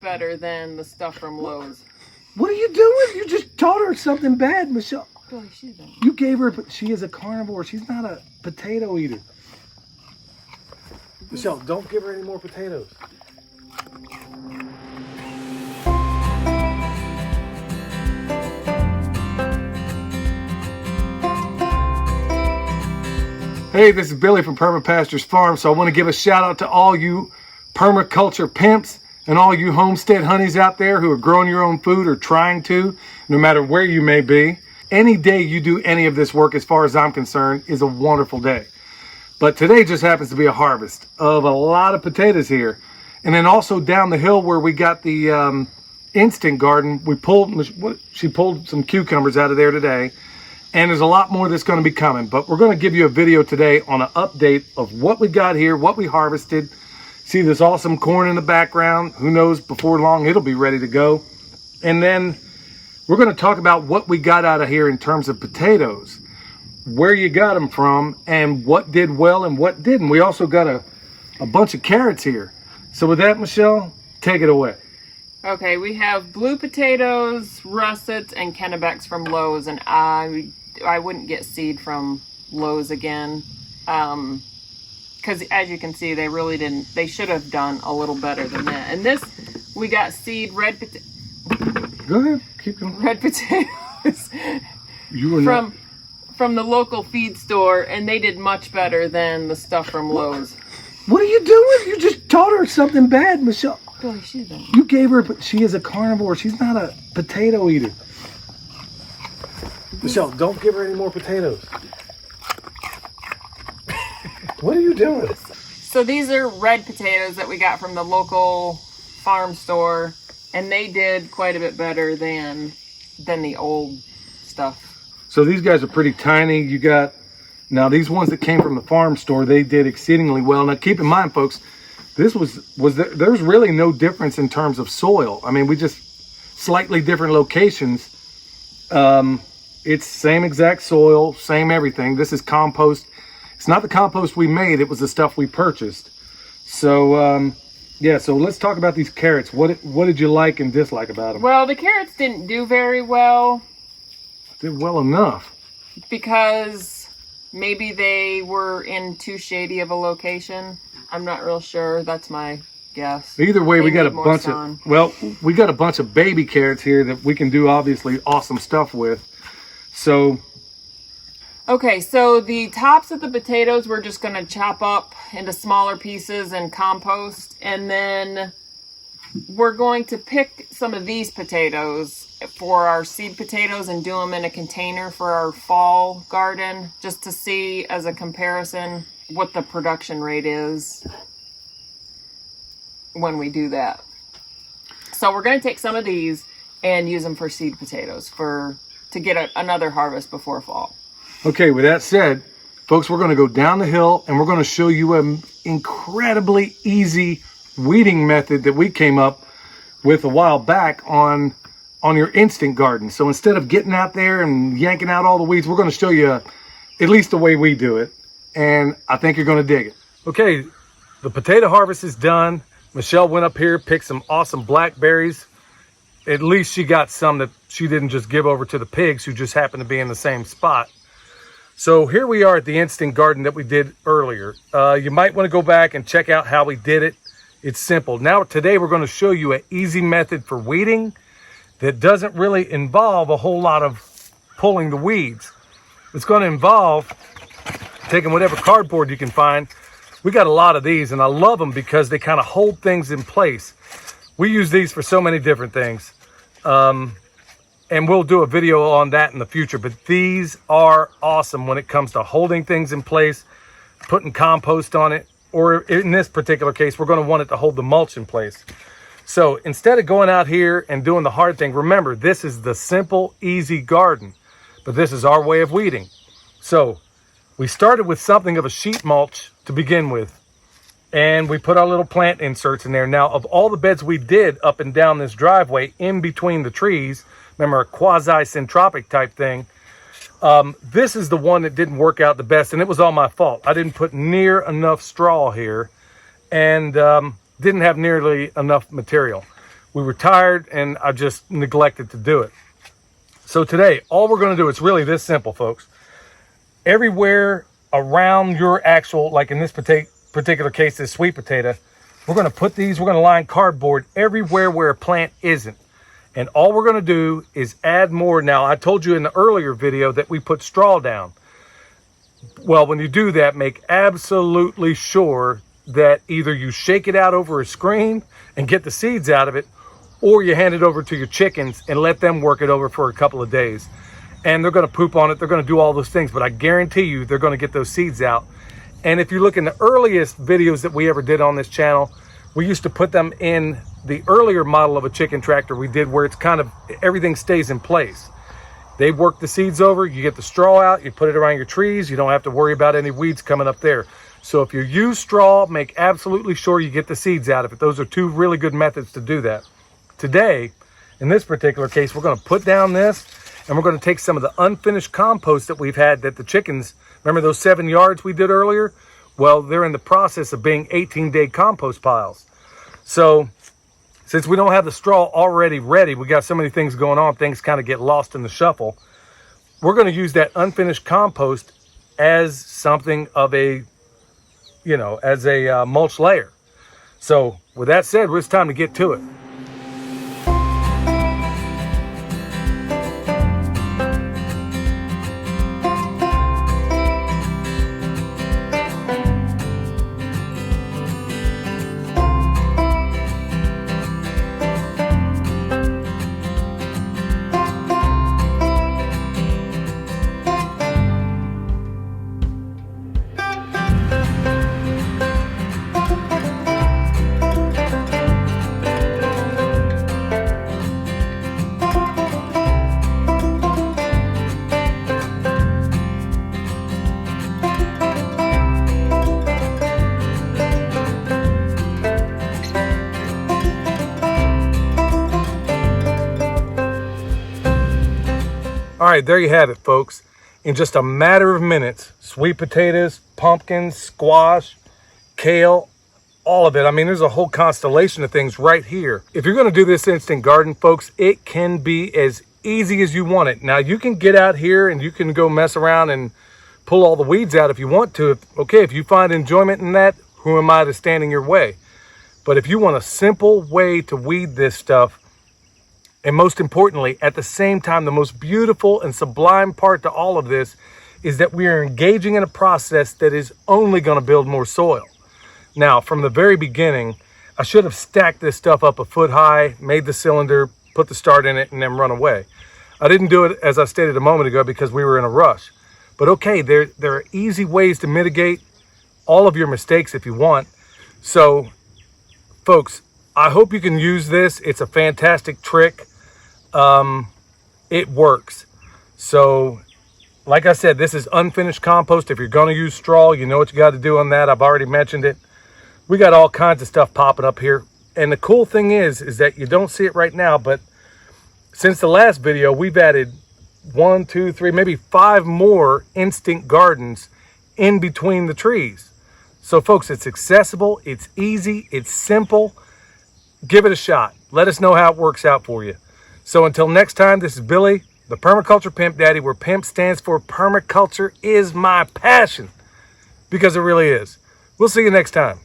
better than the stuff from Lowe's. What are you doing? You just taught her something bad, Michelle. Billy, she didn't. You gave her, she is a carnivore. She's not a potato eater. Michelle, don't give her any more potatoes. Hey, this is Billy from Perma Pastures Farm. So I want to give a shout out to all you permaculture pimps and all you homestead honeys out there who are growing your own food or trying to, no matter where you may be. Any day you do any of this work, as far as I'm concerned, is a wonderful day. But today just happens to be a harvest of a lot of potatoes here. And then also down the hill where we got the instant garden, she pulled some cucumbers out of there today. And there's a lot more that's going to be coming. But we're going to give you a video today on an update of what we got here, what we harvested. See this awesome corn in the background. Who knows, before long it'll be ready to go. And then we're going to talk about what we got out of here in terms of potatoes, where you got them from, and what did well and what didn't. We also got a bunch of carrots here. So with that, Michelle, take it away. Okay, we have blue potatoes, russets, and Kennebecks from Lowe's, and I wouldn't get seed from Lowe's again, because as you can see, they really didn't. They should have done a little better than that. And this, we got seed red potato. Go ahead, keep going. Red potatoes. You were from the local feed store, and they did much better than the stuff from Lowe's. What are you doing? You just taught her something bad, Michelle. Billy, she didn't. You gave her, she is a carnivore. She's not a potato eater. Michelle, don't give her any more potatoes. What are you doing? So these are red potatoes that we got from the local farm store, and they did quite a bit better than the old stuff. So these guys are pretty tiny. You got, now these ones that came from the farm store, they did exceedingly well. Now keep in mind, folks, this there's really no difference in terms of soil. I mean, we just slightly different locations. It's same exact soil, same everything. This is compost. It's not the compost we made, it was the stuff we purchased. So yeah, so let's talk about these carrots. What did you like and dislike about them? Well, the carrots didn't do very well. Did well enough. Because maybe they were in too shady of a location. I'm not real sure. That's my guess. Either way, we got a bunch of, well, we got a bunch of baby carrots here that we can do obviously awesome stuff with. So. Okay, so the tops of the potatoes we're just going to chop up into smaller pieces and compost. And then we're going to pick some of these potatoes for our seed potatoes and do them in a container for our fall garden, just to see as a comparison what the production rate is when we do that. So we're going to take some of these and use them for seed potatoes to get another harvest before fall. Okay, with that said, folks, we're going to go down the hill and we're going to show you an incredibly easy weeding method that we came up with a while back on your instant garden. So instead of getting out there and yanking out all the weeds, we're going to show you at least the way we do it. And I think you're going to dig it. Okay, the potato harvest is done. Michelle went up here, picked some awesome blackberries. At least she got some that she didn't just give over to the pigs who just happened to be in the same spot. So here we are at the instant garden that we did earlier. You might want to go back and check out how we did it. It's simple. Now today we're going to show you an easy method for weeding that doesn't really involve a whole lot of pulling the weeds. It's going to involve taking whatever cardboard you can find. We got a lot of these and I love them because they kind of hold things in place. We use these for so many different things. And we'll do a video on that in the future, but these are awesome when it comes to holding things in place, putting compost on it, or in this particular case, we're going to want it to hold the mulch in place. So instead of going out here and doing the hard thing, remember, this is the simple, easy garden, but this is our way of weeding. So we started with something of a sheet mulch to begin with, and we put our little plant inserts in there. Now, of all the beds we did up and down this driveway in between the trees, remember, a quasi-syntropic type thing, this is the one that didn't work out the best, and it was all my fault. I didn't put near enough straw here and didn't have nearly enough material. We were tired and I just neglected to do it. So today, all we're going to do, it's really this simple, folks. Everywhere around your actual, like in this particular case, this sweet potato, we're going to line cardboard everywhere where a plant isn't. And all we're going to do is add more. Now, I told you in the earlier video that we put straw down. Well, when you do that, make absolutely sure that either you shake it out over a screen and get the seeds out of it, or you hand it over to your chickens and let them work it over for a couple of days. And they're going to poop on it. They're going to do all those things, but I guarantee you they're going to get those seeds out. And if you look in the earliest videos that we ever did on this channel, we used to put them in the earlier model of a chicken tractor we did, where it's kind of, everything stays in place. They work the seeds over, you get the straw out, you put it around your trees, you don't have to worry about any weeds coming up there. So if you use straw, make absolutely sure you get the seeds out of it. Those are two really good methods to do that. Today, in this particular case, we're going to put down this, and we're going to take some of the unfinished compost that we've had that the chickens, remember those 7 yards we did earlier? Well, they're in the process of being 18-day compost piles. So since we don't have the straw already ready, we got so many things going on, things kind of get lost in the shuffle. We're going to use that unfinished compost as something of a, as a mulch layer. So with that said, it's time to get to it. All right, there you have it, folks. In just a matter of minutes, sweet potatoes, pumpkins, squash, kale, all of it. I mean, there's a whole constellation of things right here. If you're going to do this instant garden, folks, it can be as easy as you want it. Now, you can get out here and you can go mess around and pull all the weeds out if you want to. If you find enjoyment in that, who am I to stand in your way? But if you want a simple way to weed this stuff, and most importantly, at the same time, the most beautiful and sublime part to all of this is that we are engaging in a process that is only going to build more soil. Now, from the very beginning, I should have stacked this stuff up a foot high, made the cylinder, put the start in it, and then run away. I didn't do it, as I stated a moment ago, because we were in a rush. But okay, there are easy ways to mitigate all of your mistakes if you want. So, folks, I hope you can use this. It's a fantastic trick. It works. So, like I said, this is unfinished compost. If you're going to use straw, you know what you got to do on that. I've already mentioned it. We got all kinds of stuff popping up here. And the cool thing is that you don't see it right now, but since the last video, we've added 1, 2, 3, maybe 5 more instant gardens in between the trees. So folks, it's accessible, it's easy, it's simple. Give it a shot. Let us know how it works out for you. So until next time, this is Billy, the Permaculture Pimp Daddy, where PIMP stands for permaculture is my passion, because it really is. We'll see you next time.